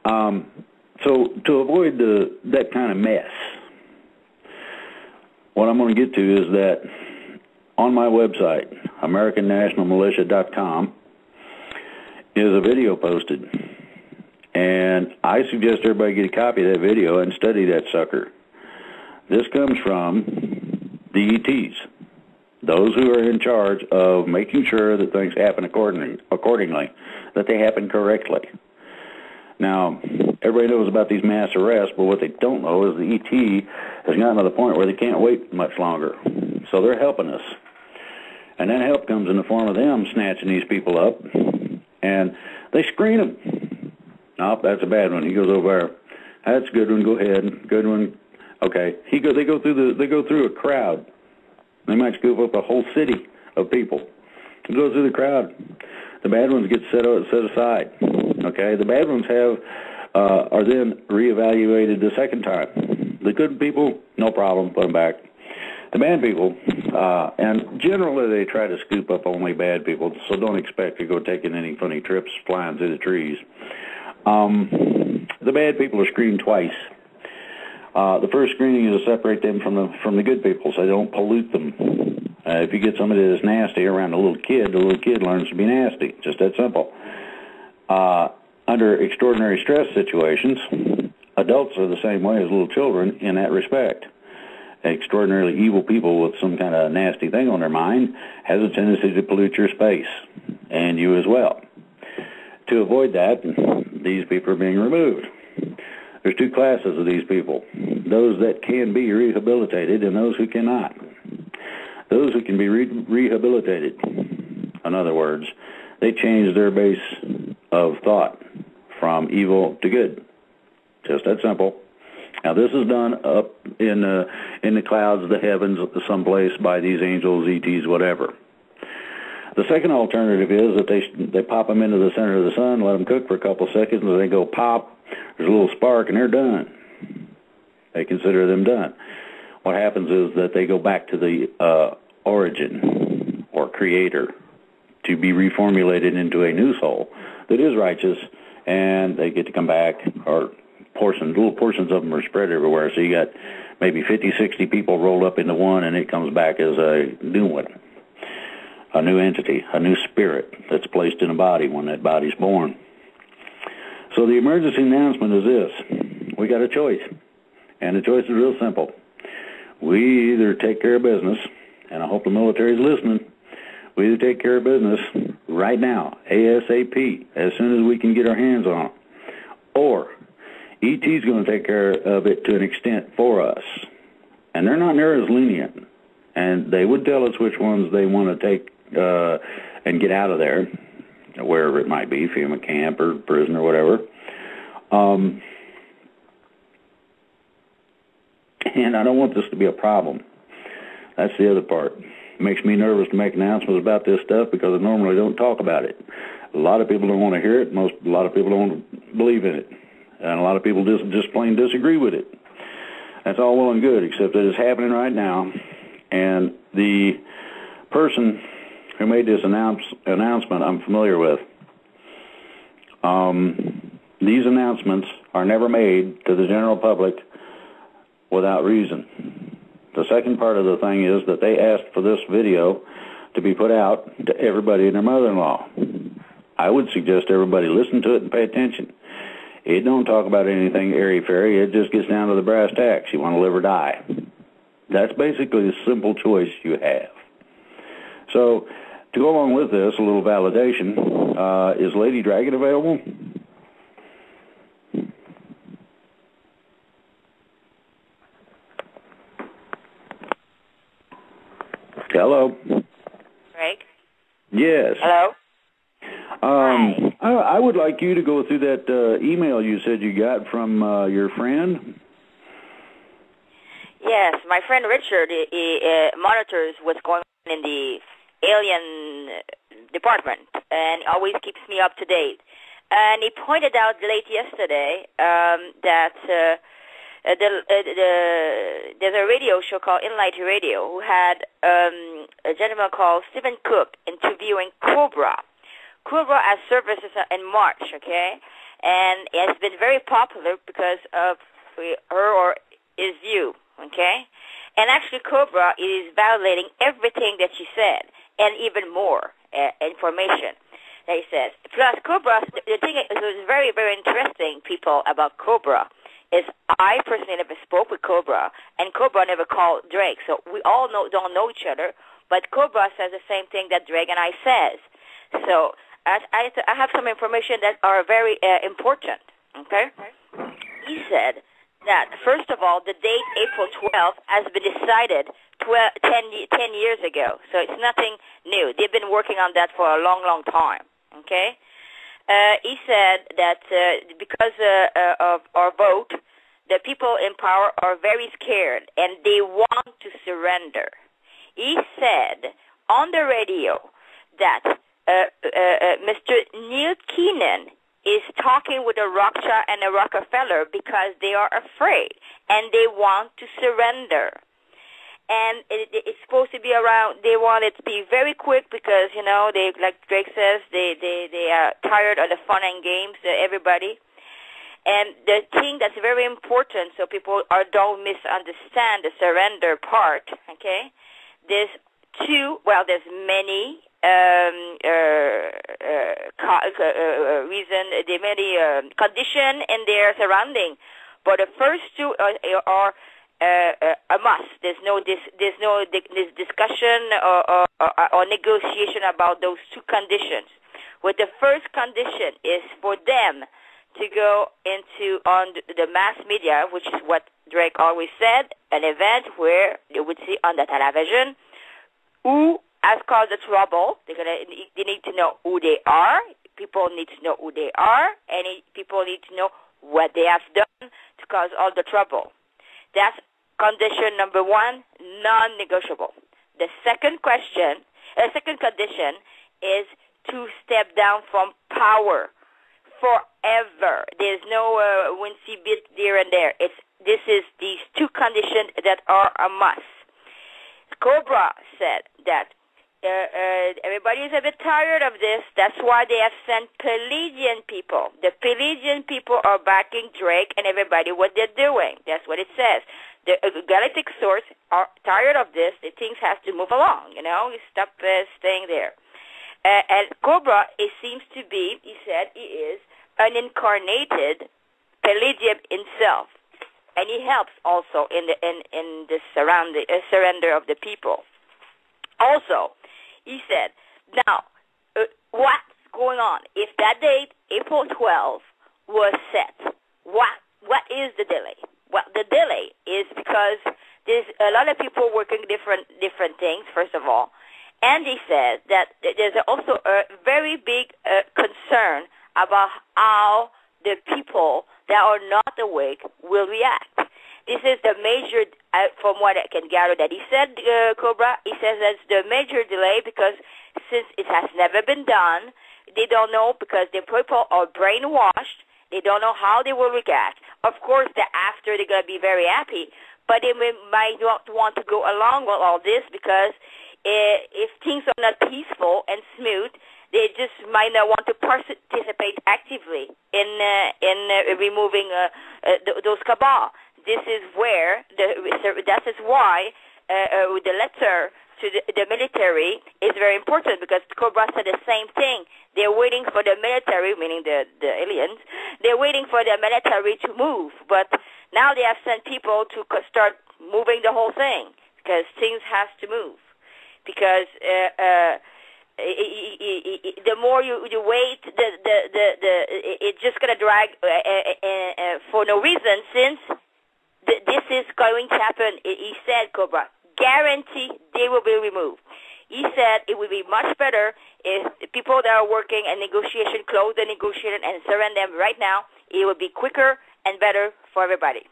So to avoid that kind of mess, what I'm going to get to is that on my website, AmericanNationalMilitia.com, is a video posted. And I suggest everybody get a copy of that video and study that sucker. This comes from the ETs, those who are in charge of making sure that things happen accordingly, that they happen correctly. Now, everybody knows about these mass arrests, but what they don't know is the ET has gotten to the point where they can't wait much longer. So they're helping us. And that help comes in the form of them snatching these people up, and they screen them. Nope, that's a bad one. He goes over there. That's a good one. Go ahead. Good one. Okay. They go through a crowd. They might scoop up a whole city of people. It goes through the crowd. The bad ones get set aside. Okay. The bad ones are then reevaluated the second time. The good people, no problem, put them back. The bad people, and generally they try to scoop up only bad people, so don't expect to go taking any funny trips flying through the trees. The bad people are screened twice. The first screening is to separate them from the good people so they don't pollute them. If you get somebody that's nasty around a little kid, the little kid learns to be nasty. Just that simple. Under extraordinary stress situations, adults are the same way as little children in that respect. Extraordinarily evil people with some kind of nasty thing on their mind has a tendency to pollute your space, and you as well. To avoid that, these people are being removed. There's two classes of these people, those that can be rehabilitated and those who cannot. Those who can be rehabilitated, in other words, they change their base of thought from evil to good. Just that simple. Now, this is done up in the clouds of the heavens, someplace by these angels, ETs, whatever. The second alternative is that they pop them into the center of the sun, let them cook for a couple seconds, and they go pop. There's a little spark, and they're done. They consider them done. What happens is that they go back to the origin or creator to be reformulated into a new soul that is righteous, and they get to come back, or little portions of them are spread everywhere. So you got maybe 50, 60 people rolled up into one, and it comes back as a new one, a new entity, a new spirit that's placed in a body when that body's born. So the emergency announcement is this. We got a choice, and the choice is real simple. We either take care of business, and I hope the military is listening, we either take care of business right now, ASAP, as soon as we can get our hands on it, or ET's going to take care of it to an extent for us. And they're not near as lenient. And they would tell us which ones they want to take and get out of there, wherever it might be, FEMA camp or prison or whatever. And I don't want this to be a problem. That's the other part. It makes me nervous to make announcements about this stuff because I normally don't talk about it. A lot of people don't want to hear it. A lot of people don't believe in it. And a lot of people just plain disagree with it. That's all well and good, except that it's happening right now. And the person who made this announcement I'm familiar with. These announcements are never made to the general public without reason. The second part of the thing is that they asked for this video to be put out to everybody and their mother-in-law. I would suggest everybody listen to it and pay attention. It don't talk about anything airy-fairy. It just gets down to the brass tacks. You want to live or die. That's basically the simple choice you have. So, to go along with this, a little validation, is Lady Dragon available? Hello? Greg? Yes. Hello? Hi. I would like you to go through that email you said you got from your friend. Yes, my friend Richard monitors what's going on in the alien department and always keeps me up to date. And he pointed out late yesterday that there's a radio show called Enlight Radio who had a gentleman called Stephen Cook interviewing Cobra. Cobra has services in March, okay? and it has been very popular because of her or his view, okay? And actually, Cobra is validating everything that she said, and even more information that he says. Plus, Cobra, the thing that was very, very interesting, people, about Cobra, is I personally never spoke with Cobra, and Cobra never called Drake, so we all don't know each other, but Cobra says the same thing that Drake and I says. So I have some information that are very important, okay? He said that, first of all, the date April 12th has been decided 10 years ago, so it's nothing new. They've been working on that for a long, long time, okay? He said that because of our vote, the people in power are very scared, and they want to surrender. He said on the radio that Mr. Neil Keenan is talking with a Rothschild and a Rockefeller because they are afraid, and they want to surrender. And it's supposed to be around, they want it to be very quick because, you know, they, like Drake says, they are tired of the fun and games, everybody. And the thing that's very important, so people don't misunderstand the surrender part, okay, there's many condition in their surrounding, but the first two are a must. There's no discussion or negotiation about those two conditions. With the first condition is for them to go on the mass media, which is what Drake always said, an event where they would see on the television who has caused the trouble. They need to know who they are. People need to know who they are, and people need to know what they have done to cause all the trouble. That's condition number one, non-negotiable. The second condition is to step down from power forever. There's no wincy bit there and there. This is these two conditions that are a must. Cobra said that everybody is a bit tired of this. That's why they have sent Palladian people. The Palladian people are backing Drake and everybody what they're doing. That's what it says. The galactic source are tired of this. The things have to move along, you know. You stop staying there. And Cobra, it seems to be, he said, he is an incarnated Palladium himself. And he helps also in the surrender of the people. Also, he said, now, what's going on? If that date, April 12, was set, what is the delay? Well, the delay is because there's a lot of people working different things, first of all. And he said that there's also a very big concern about how the people that are not awake will react. This is the major, from what I can gather that he said, Cobra, he says that's the major delay because since it has never been done, they don't know because the people are brainwashed. They don't know how they will react. Of course, after they're going to be very happy, but they might not want to go along with all this because if things are not peaceful and smooth, they just might not want to participate actively in removing those cabal. This is where that is why the letter to the military is very important because Cobra said the same thing. They're waiting for the military, meaning the aliens. They're waiting for the military to move, but now they have sent people to start moving the whole thing because things have to move. Because the more you wait, it's just gonna drag for no reason. Since this is going to happen, he said, Cobra, guarantee they will be removed. He said it would be much better if the people that are working and negotiation close the negotiation and surrender them right now. It would be quicker and better for everybody.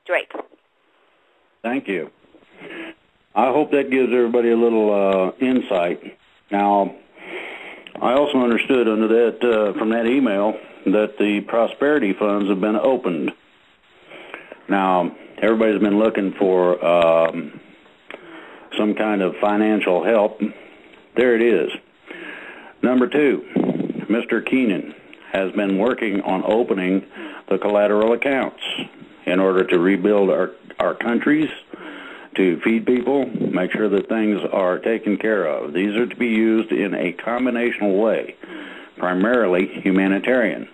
Drake. Thank you. I hope that gives everybody a little insight. Now, I also understood under that from that email that the prosperity funds have been opened. Now, everybody's been looking for some kind of financial help. There it is. Number two, Mr. Keenan has been working on opening the collateral accounts in order to rebuild our countries, to feed people, make sure that things are taken care of. These are to be used in a combinational way, primarily humanitarian.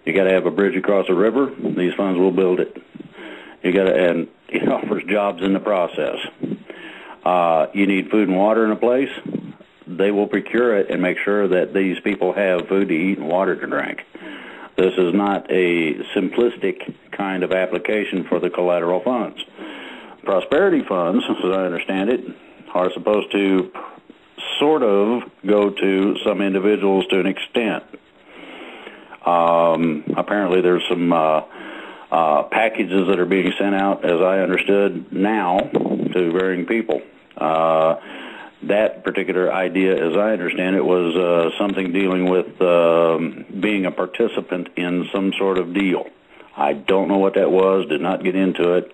You got to have a bridge across a river. These funds will build it. And it offers jobs in the process. You need food and water in a place. They will procure it and make sure that these people have food to eat and water to drink. This is not a simplistic kind of application for the collateral funds. Prosperity funds, as I understand it, are supposed to sort of go to some individuals to an extent. Apparently there's some packages that are being sent out, as I understood now, to varying people. That particular idea, as I understand it, was something dealing with being a participant in some sort of deal. I don't know what that was, did not get into it.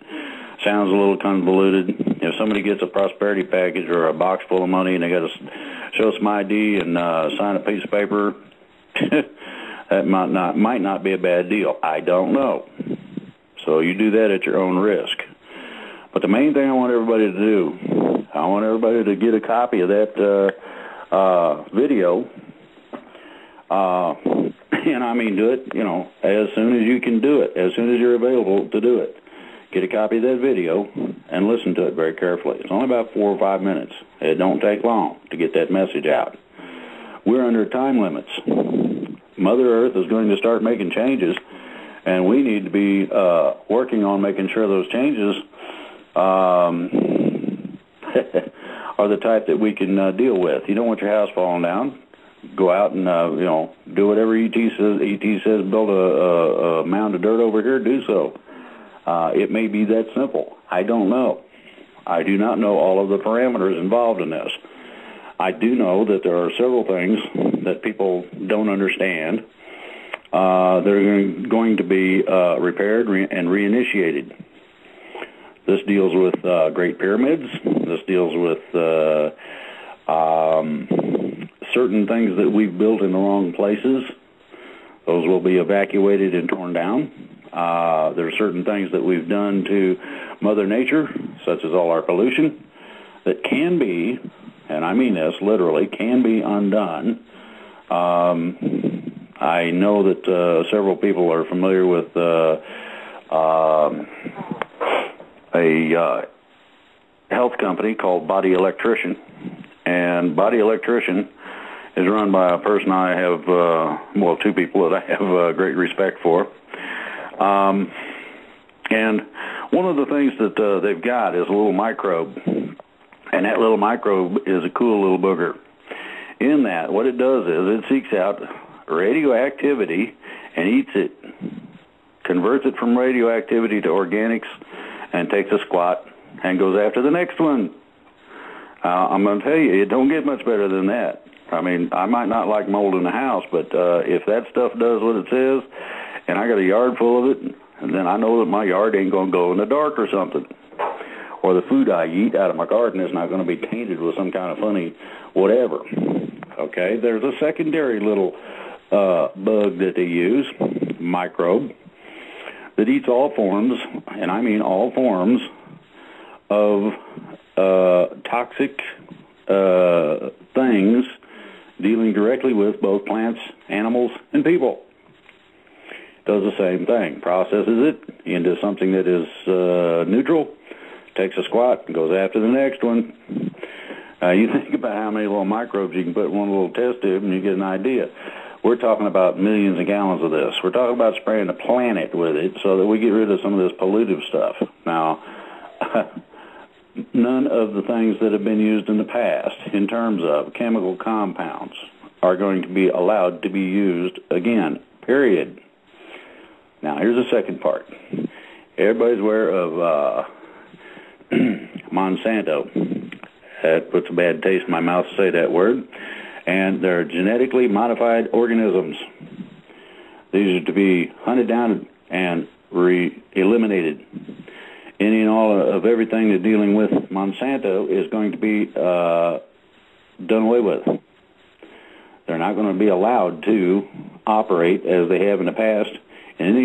Sounds a little convoluted. If somebody gets a prosperity package or a box full of money and they got to show some ID and sign a piece of paper, that might not be a bad deal. I don't know. So you do that at your own risk. But the main thing I want everybody to do, I want everybody to get a copy of that video. And I mean, do it, as soon as you can do it, as soon as you're available to do it. Get a copy of that video and listen to it very carefully. It's only about 4 or 5 minutes. It don't take long to get that message out. We're under time limits. Mother Earth is going to start making changes, and we need to be working on making sure those changes are the type that we can deal with. You don't want your house falling down. Go out and, do whatever ET says. ET says build a mound of dirt over here, do so. It may be that simple. I don't know. I do not know all of the parameters involved in this. I do know that there are several things that people don't understand that are going to be repaired and reinitiated. This deals with Great Pyramids. This deals with certain things that we've built in the wrong places. Those will be evacuated and torn down. There are certain things that we've done to Mother Nature, such as all our pollution, that can be, and I mean this literally, can be undone. I know that several people are familiar with a health company called Body Electrician, and Body Electrician is run by a person I have, two people that I have great respect for. And one of the things that they've got is a little microbe, and that little microbe is a cool little booger. In that, what it does is it seeks out radioactivity and eats it, converts it from radioactivity to organics, and takes a squat and goes after the next one. I'm going to tell you, it don't get much better than that. I mean, I might not like mold in the house, but if that stuff does what it says, and I got a yard full of it, and then I know that my yard ain't going to go in the dark or something. Or the food I eat out of my garden is not going to be tainted with some kind of funny whatever. Okay, there's a secondary little bug that they use, microbe, that eats all forms, and I mean all forms, of toxic things dealing directly with both plants, animals, and people. Does the same thing, processes it into something that is neutral, takes a squat, and goes after the next one. You think about how many little microbes you can put in one little test tube and you get an idea. We're talking about millions of gallons of this. We're talking about spraying the planet with it so that we get rid of some of this pollutive stuff. Now, none of the things that have been used in the past in terms of chemical compounds are going to be allowed to be used again, period. Now, here's the second part. Everybody's aware of Monsanto. That puts a bad taste in my mouth to say that word. And they're genetically modified organisms. These are to be hunted down and eliminated. Any and all of everything that's dealing with Monsanto is going to be done away with. They're not going to be allowed to operate as they have in the past. And anyway,